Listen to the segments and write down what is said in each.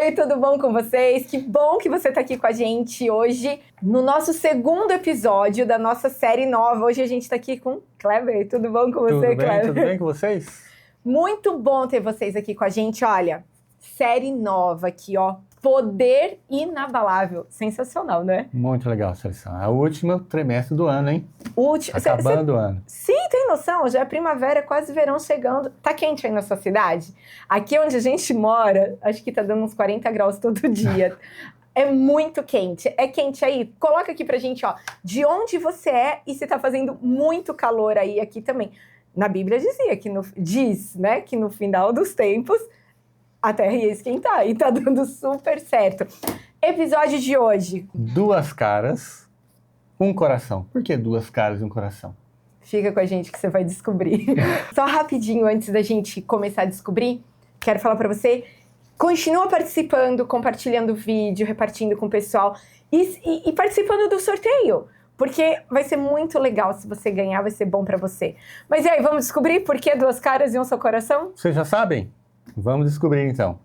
Oi, tudo bom com vocês? Que bom que você está aqui com a gente hoje no nosso segundo episódio da nossa série nova. Hoje a gente está aqui com Kleber. Tudo bom com você, Kleber? Tudo bem com vocês? Muito bom ter vocês aqui com a gente. Olha, série nova aqui, ó. Poder inabalável. Sensacional, né? Muito legal a seleção. É o último trimestre do ano, hein? Acabando o ano. Sim, tem noção? Já é primavera, quase verão chegando. Tá quente aí na sua cidade? Aqui onde a gente mora, acho que tá dando uns 40 graus todo dia. É muito quente. É quente aí? Coloca aqui pra gente, ó, de onde você é e se tá fazendo muito calor aí aqui também. Na Bíblia dizia que diz, né, que no final dos tempos a Terra ia esquentar e tá dando super certo. Episódio de hoje. 2 caras, um coração. Por que 2 caras e um coração? Fica com a gente que você vai descobrir. Só rapidinho, antes da gente começar a descobrir, quero falar pra você, continua participando, compartilhando o vídeo, repartindo com o pessoal e participando do sorteio. Porque vai ser muito legal se você ganhar, vai ser bom pra você. Mas e aí, vamos descobrir por que 2 caras e um só coração? Vocês já sabem? Vamos descobrir então.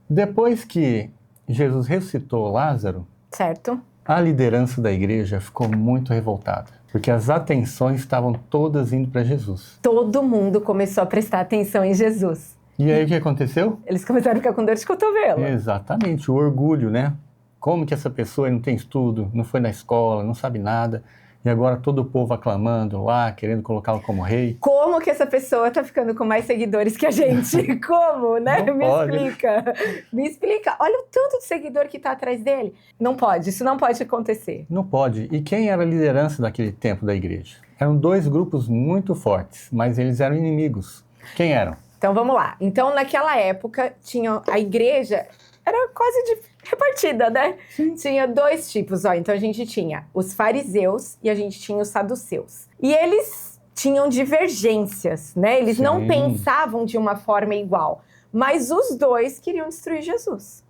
Depois que Jesus ressuscitou Lázaro, Certo. a liderança da igreja ficou muito revoltada, porque as atenções estavam todas indo para Jesus. Todo mundo começou a prestar atenção em Jesus. E aí o que aconteceu? Eles começaram a ficar com dor de cotovelo. Exatamente, o orgulho, né? Como que essa pessoa não tem estudo, não foi na escola, não sabe nada, e agora todo o povo aclamando lá, querendo colocá-lo como rei. Como que essa pessoa tá ficando com mais seguidores que a gente? Como, né? Não Me pode. explica. Me explica. Olha o tanto de seguidor que tá atrás dele. Não pode, isso não pode acontecer. Não pode. E quem era a liderança daquele tempo da igreja? Eram 2 grupos muito fortes, mas eles eram inimigos. Quem eram? Então vamos lá. Então naquela época tinha a igreja era quase repartida, né? Sim. Tinha 2 tipos, ó. Então a gente tinha os fariseus e a gente tinha os saduceus. E eles tinham divergências, né? Eles não Sim. pensavam de uma forma igual, mas os 2 queriam destruir Jesus.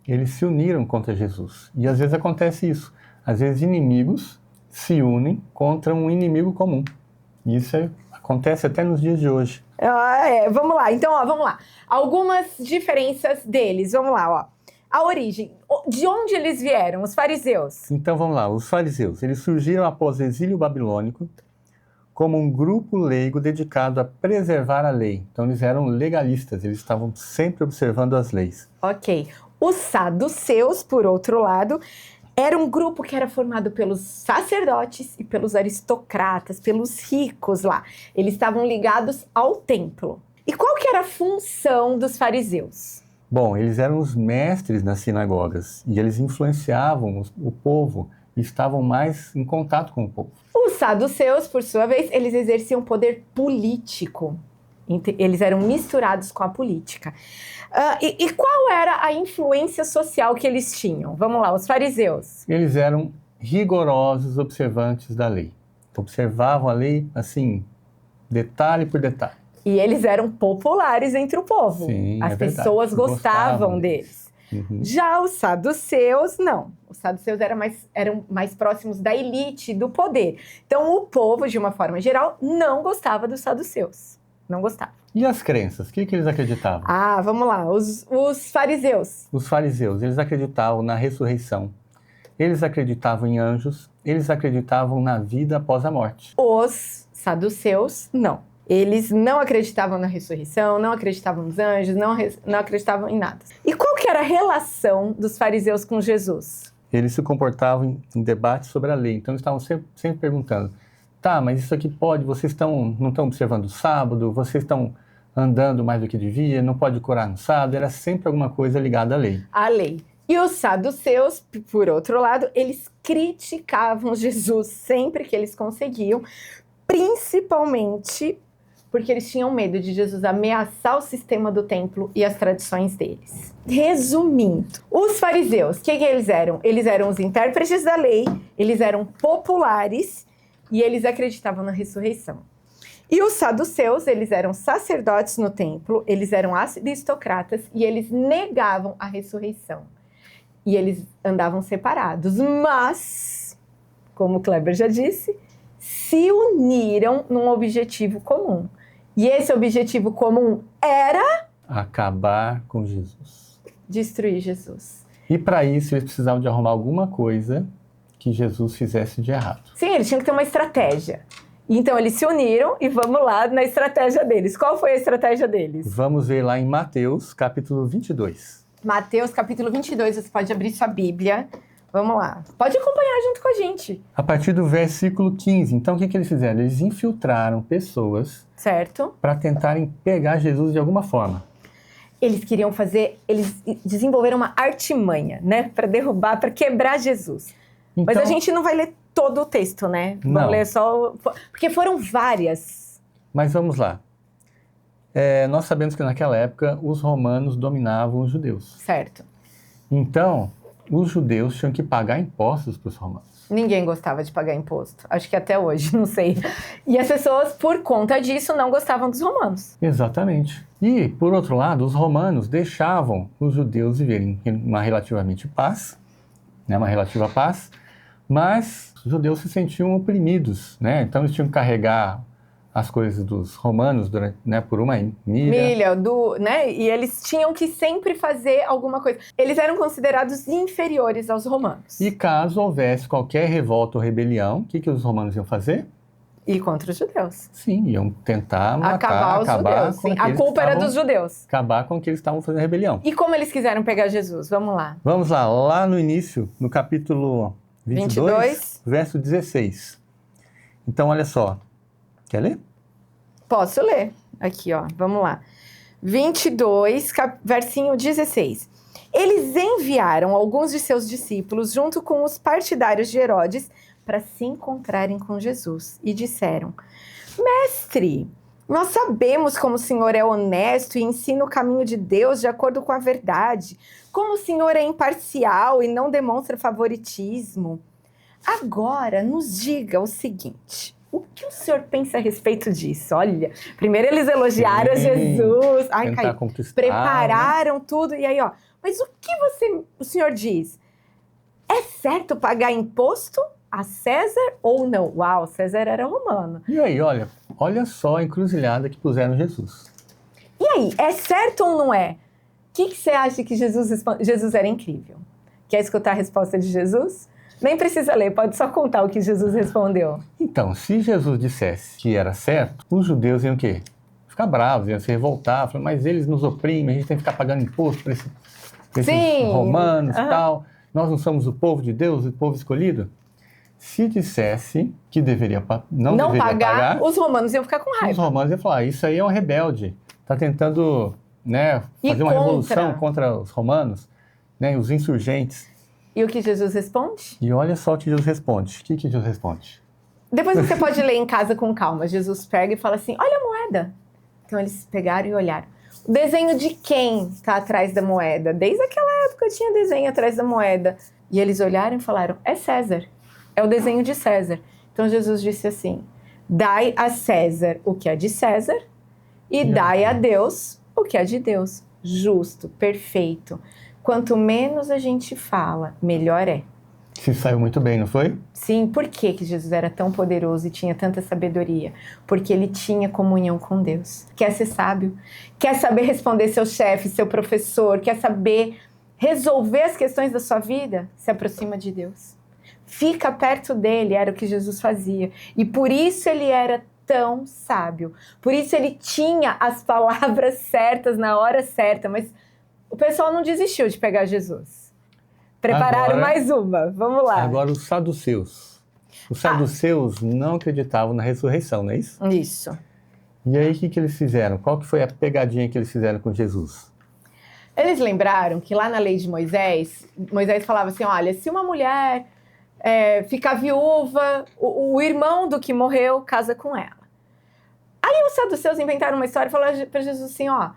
Eles se uniram contra Jesus. E às vezes acontece isso. Às vezes inimigos se unem contra um inimigo comum. Isso acontece até nos dias de hoje. Vamos lá. Então, ó, vamos lá. Algumas diferenças deles. Vamos lá, ó. A origem. De onde eles vieram? Os fariseus. Então vamos lá. Os fariseus, eles surgiram após o exílio babilônico como um grupo leigo dedicado a preservar a lei. Então eles eram legalistas, eles estavam sempre observando as leis. Ok. Os saduceus, por outro lado, era um grupo que era formado pelos sacerdotes e pelos aristocratas, pelos ricos lá. Eles estavam ligados ao templo. E qual que era a função dos fariseus? Bom, eles eram os mestres nas sinagogas e eles influenciavam o povo e estavam mais em contato com o povo. Os saduceus, por sua vez, eles exerciam poder político. Eles eram misturados com a política. E qual era a influência social que eles tinham? Vamos lá, os fariseus. Eles eram rigorosos observantes da lei. Observavam a lei, assim, detalhe por detalhe. E eles eram populares entre o povo. Sim, As é verdade. pessoas gostavam deles. Uhum. Já os saduceus, não. Os saduceus eram mais próximos da elite, do poder. Então, o povo, de uma forma geral, não gostava dos saduceus. Não gostava. E as crenças? O que eles acreditavam? Vamos lá. Os fariseus. Os fariseus, eles acreditavam na ressurreição. Eles acreditavam em anjos. Eles acreditavam na vida após a morte. Os saduceus, não. Eles não acreditavam na ressurreição, não acreditavam nos anjos, não acreditavam em nada. E qual que era a relação dos fariseus com Jesus? Eles se comportavam em debates sobre a lei. Então, eles estavam sempre perguntando, tá, mas isso aqui pode, vocês não estão observando o sábado, vocês estão andando mais do que devia, não pode curar no sábado, era sempre alguma coisa ligada à lei. A lei. E os saduceus, por outro lado, eles criticavam Jesus sempre que eles conseguiam, principalmente porque eles tinham medo de Jesus ameaçar o sistema do templo e as tradições deles. Resumindo, os fariseus, o que eles eram? Eles eram os intérpretes da lei, eles eram populares e eles acreditavam na ressurreição. E os saduceus, eles eram sacerdotes no templo, eles eram aristocratas e eles negavam a ressurreição. E eles andavam separados, mas, como o Kleber já disse, se uniram num objetivo comum. E esse objetivo comum era... acabar com Jesus. destruir Jesus. E para isso eles precisavam de arrumar alguma coisa que Jesus fizesse de errado. Sim, eles tinham que ter uma estratégia. Então eles se uniram e vamos lá na estratégia deles. Qual foi a estratégia deles? Vamos ver lá em Mateus, capítulo 22. Mateus, capítulo 22, você pode abrir sua Bíblia. Vamos lá. Pode acompanhar junto com a gente. A partir do versículo 15. Então, o que eles fizeram? Eles infiltraram pessoas Certo. para tentarem pegar Jesus de alguma forma. Eles queriam fazer, eles desenvolveram uma artimanha, né? Para derrubar, para quebrar Jesus. Então, Mas a gente não vai ler todo o texto, né? Não. Vamos ler só... Porque foram várias. Mas vamos lá. Nós sabemos que naquela época os romanos dominavam os judeus. Certo. Então, os judeus tinham que pagar impostos para os romanos. Ninguém gostava de pagar imposto. Acho que até hoje, não sei. E as pessoas, por conta disso, não gostavam dos romanos. Exatamente. E, por outro lado, os romanos deixavam os judeus viverem em uma relativamente paz, né, uma relativa paz, mas os judeus se sentiam oprimidos, né? Então eles tinham que carregar as coisas dos romanos por uma milha. Né? E eles tinham que sempre fazer alguma coisa. Eles eram considerados inferiores aos romanos. E caso houvesse qualquer revolta ou rebelião, o que os romanos iam fazer? E contra os judeus. Sim, iam tentar acabar os judeus. Sim. A culpa era dos judeus. Acabar com que eles estavam fazendo rebelião. E como eles quiseram pegar Jesus? Vamos lá. Vamos lá no início, no capítulo 22, verso 16. Então, olha só. Quer ler? Posso ler. Aqui, ó. Vamos lá. 22, versinho 16. Eles enviaram alguns de seus discípulos junto com os partidários de Herodes para se encontrarem com Jesus e disseram: Mestre, nós sabemos como o Senhor é honesto e ensina o caminho de Deus de acordo com a verdade, como o Senhor é imparcial e não demonstra favoritismo. Agora, nos diga o seguinte: o que o Senhor pensa a respeito disso? Olha, primeiro eles elogiaram Jesus, prepararam tudo, e aí, ó, mas o que o Senhor diz? É certo pagar imposto a César ou não? Uau, César era romano. E aí, olha só a encruzilhada que puseram Jesus. E aí, é certo ou não é? O que você acha que Jesus responde? Jesus era incrível. Quer escutar a resposta de Jesus? Nem precisa ler, pode só contar o que Jesus respondeu. Então, se Jesus dissesse que era certo, os judeus iam o quê? Ficar bravos, iam se revoltar, falar, mas eles nos oprimem, a gente tem que ficar pagando imposto para esses romanos e tal. Nós não somos o povo de Deus, o povo escolhido? Se dissesse que não deveria pagar, os romanos iam ficar com raiva. Os romanos iam falar, isso aí é um rebelde, está tentando fazer uma revolução contra os romanos, os insurgentes. E o que Jesus responde? E olha só o que Jesus responde. O que Jesus responde? Depois você pode ler em casa com calma. Jesus pega e fala assim, olha a moeda. Então eles pegaram e olharam. O desenho de quem está atrás da moeda? Desde aquela época tinha desenho atrás da moeda. E eles olharam e falaram, é César. É o desenho de César. Então Jesus disse assim, dai a César o que é de César e dai a Deus o que é de Deus. Justo, perfeito. Quanto menos a gente fala, melhor é. Se saiu muito bem, não foi? Sim, por que Jesus era tão poderoso e tinha tanta sabedoria? Porque ele tinha comunhão com Deus. Quer ser sábio? Quer saber responder seu chefe, seu professor? Quer saber resolver as questões da sua vida? Se aproxima de Deus. Fica perto dele, era o que Jesus fazia. E por isso ele era tão sábio. Por isso ele tinha as palavras certas na hora certa, mas o pessoal não desistiu de pegar Jesus. Prepararam mais uma. Vamos lá. Agora os saduceus. Os saduceus não acreditavam na ressurreição, não é isso? Isso. E aí o que eles fizeram? Qual que foi a pegadinha que eles fizeram com Jesus? Eles lembraram que lá na lei de Moisés, Moisés falava assim, olha, se uma mulher ficar viúva, o irmão do que morreu casa com ela. Aí os saduceus inventaram uma história e falaram para Jesus assim, ó,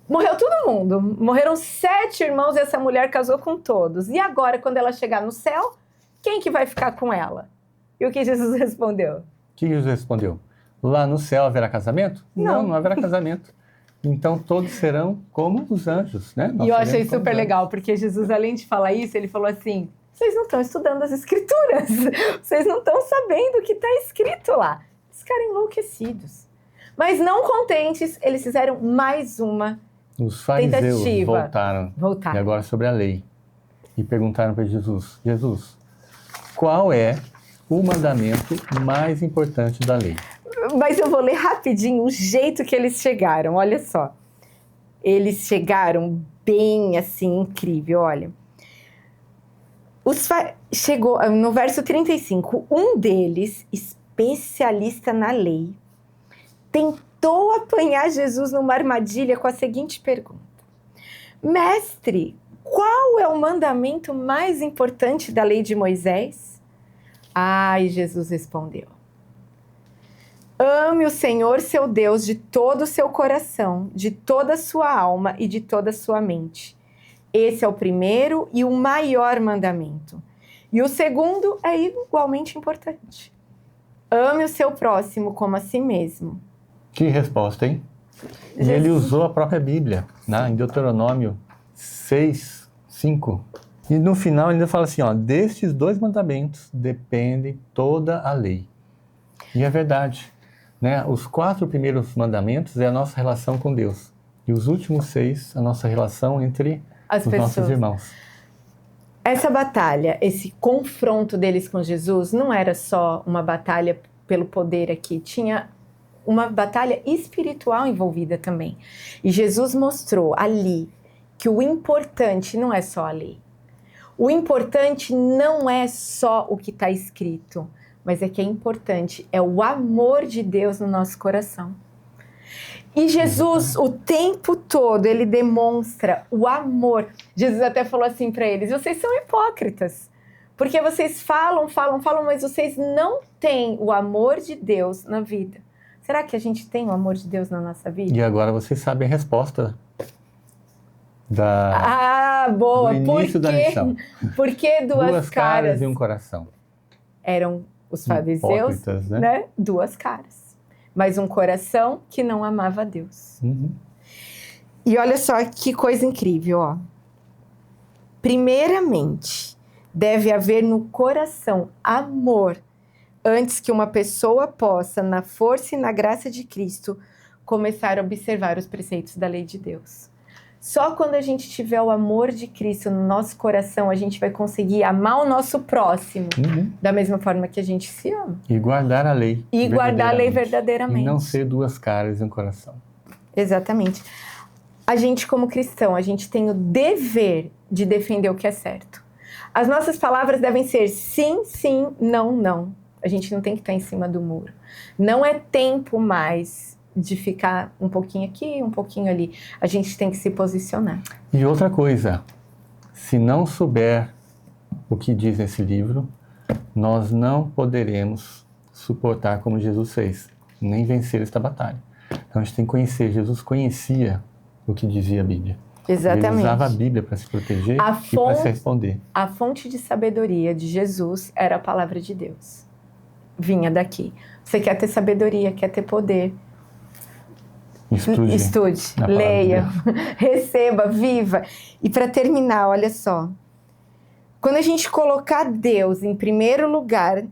morreu todo mundo, morreram 7 irmãos e essa mulher casou com todos. E agora, quando ela chegar no céu, quem que vai ficar com ela? E o que Jesus respondeu? O que Jesus respondeu? Lá no céu haverá casamento? Não haverá casamento. Então todos serão como os anjos, né? E eu achei super legal, porque Jesus, além de falar isso, ele falou assim, vocês não estão estudando as escrituras, vocês não estão sabendo o que está escrito lá. Eles ficaram enlouquecidos. Mas não contentes, eles fizeram mais uma Os fariseus tentativa. voltaram, Voltar. e agora sobre a lei, e perguntaram para Jesus, Jesus, qual é o mandamento mais importante da lei? Mas eu vou ler rapidinho o jeito que eles chegaram, olha só. Eles chegaram bem assim, incrível, olha. Chegou no verso 35, um deles, especialista na lei, tentou apanhar Jesus numa armadilha com a seguinte pergunta: Mestre, qual é o mandamento mais importante da lei de Moisés? Ai, Jesus respondeu: ame o Senhor seu Deus de todo o seu coração, de toda a sua alma e de toda a sua mente. Esse é o primeiro e o maior mandamento. E o segundo é igualmente importante. Ame o seu próximo como a si mesmo. Que resposta, hein? E ele usou a própria Bíblia, né? Em Deuteronômio 6, 5. E no final ele ainda fala assim, ó, destes 2 mandamentos depende toda a lei. E é verdade, né? Os 4 primeiros mandamentos é a nossa relação com Deus. E os últimos 6, a nossa relação entre os nossos irmãos. Essa batalha, esse confronto deles com Jesus, não era só uma batalha pelo poder aqui, tinha uma batalha espiritual envolvida também. E Jesus mostrou ali que o importante não é só a lei. O importante não é só o que está escrito, mas é que é importante, é o amor de Deus no nosso coração. E Jesus, o tempo todo, ele demonstra o amor. Jesus até falou assim para eles, vocês são hipócritas, porque vocês falam, mas vocês não têm o amor de Deus na vida. Será que a gente tem o amor de Deus na nossa vida? E agora vocês sabem a resposta do início da lição. Por que duas caras e um coração? Eram os fariseus, né? 2 caras. Mas um coração que não amava a Deus. Uhum. E olha só que coisa incrível, ó. Primeiramente, deve haver no coração amor, antes que uma pessoa possa, na força e na graça de Cristo, começar a observar os preceitos da lei de Deus. Só quando a gente tiver o amor de Cristo no nosso coração, a gente vai conseguir amar o nosso próximo da mesma forma que a gente se ama. E guardar a lei. E guardar a lei verdadeiramente. E não ser 2 caras e um coração. Exatamente. A gente, como cristão, a gente tem o dever de defender o que é certo. As nossas palavras devem ser sim, sim, não, não. A gente não tem que estar em cima do muro. Não é tempo mais de ficar um pouquinho aqui, um pouquinho ali. A gente tem que se posicionar. E outra coisa, se não souber o que diz nesse livro, nós não poderemos suportar como Jesus fez, nem vencer esta batalha. Então a gente tem que conhecer. Jesus conhecia o que dizia a Bíblia. Exatamente. Ele usava a Bíblia para se proteger e para se responder. A fonte de sabedoria de Jesus era a palavra de Deus. Vinha daqui. Você quer ter sabedoria, quer ter poder. Estude, leia, receba, viva. E para terminar, olha só. Quando a gente colocar Deus em primeiro lugar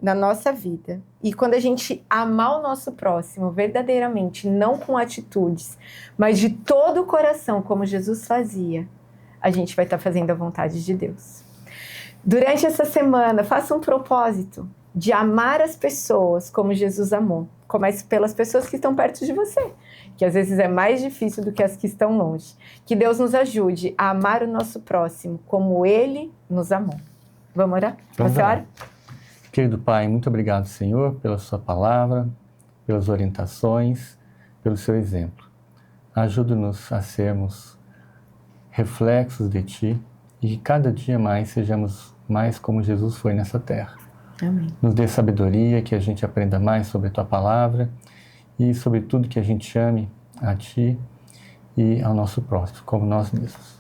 na nossa vida, e quando a gente amar o nosso próximo verdadeiramente, não com atitudes, mas de todo o coração, como Jesus fazia, a gente vai estar fazendo a vontade de Deus. Durante essa semana, faça um propósito de amar as pessoas como Jesus amou. Comece pelas pessoas que estão perto de você, que às vezes é mais difícil do que as que estão longe. Que Deus nos ajude a amar o nosso próximo como Ele nos amou. Vamos orar? Você ora? Querido Pai, muito obrigado, Senhor, pela sua palavra, pelas orientações, pelo seu exemplo. Ajuda-nos a sermos reflexos de Ti e que cada dia mais sejamos mais como Jesus foi nessa terra. Amém. Nos dê sabedoria, que a gente aprenda mais sobre a Tua palavra e, sobretudo, que a gente ame a Ti e ao nosso próximo, como nós mesmos.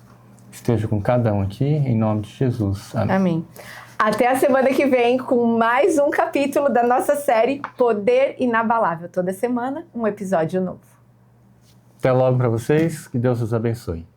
Esteja com cada um aqui, em nome de Jesus. Amém. Amém. Até a semana que vem com mais um capítulo da nossa série Poder Inabalável. Toda semana, um episódio novo. Até logo para vocês, que Deus os abençoe.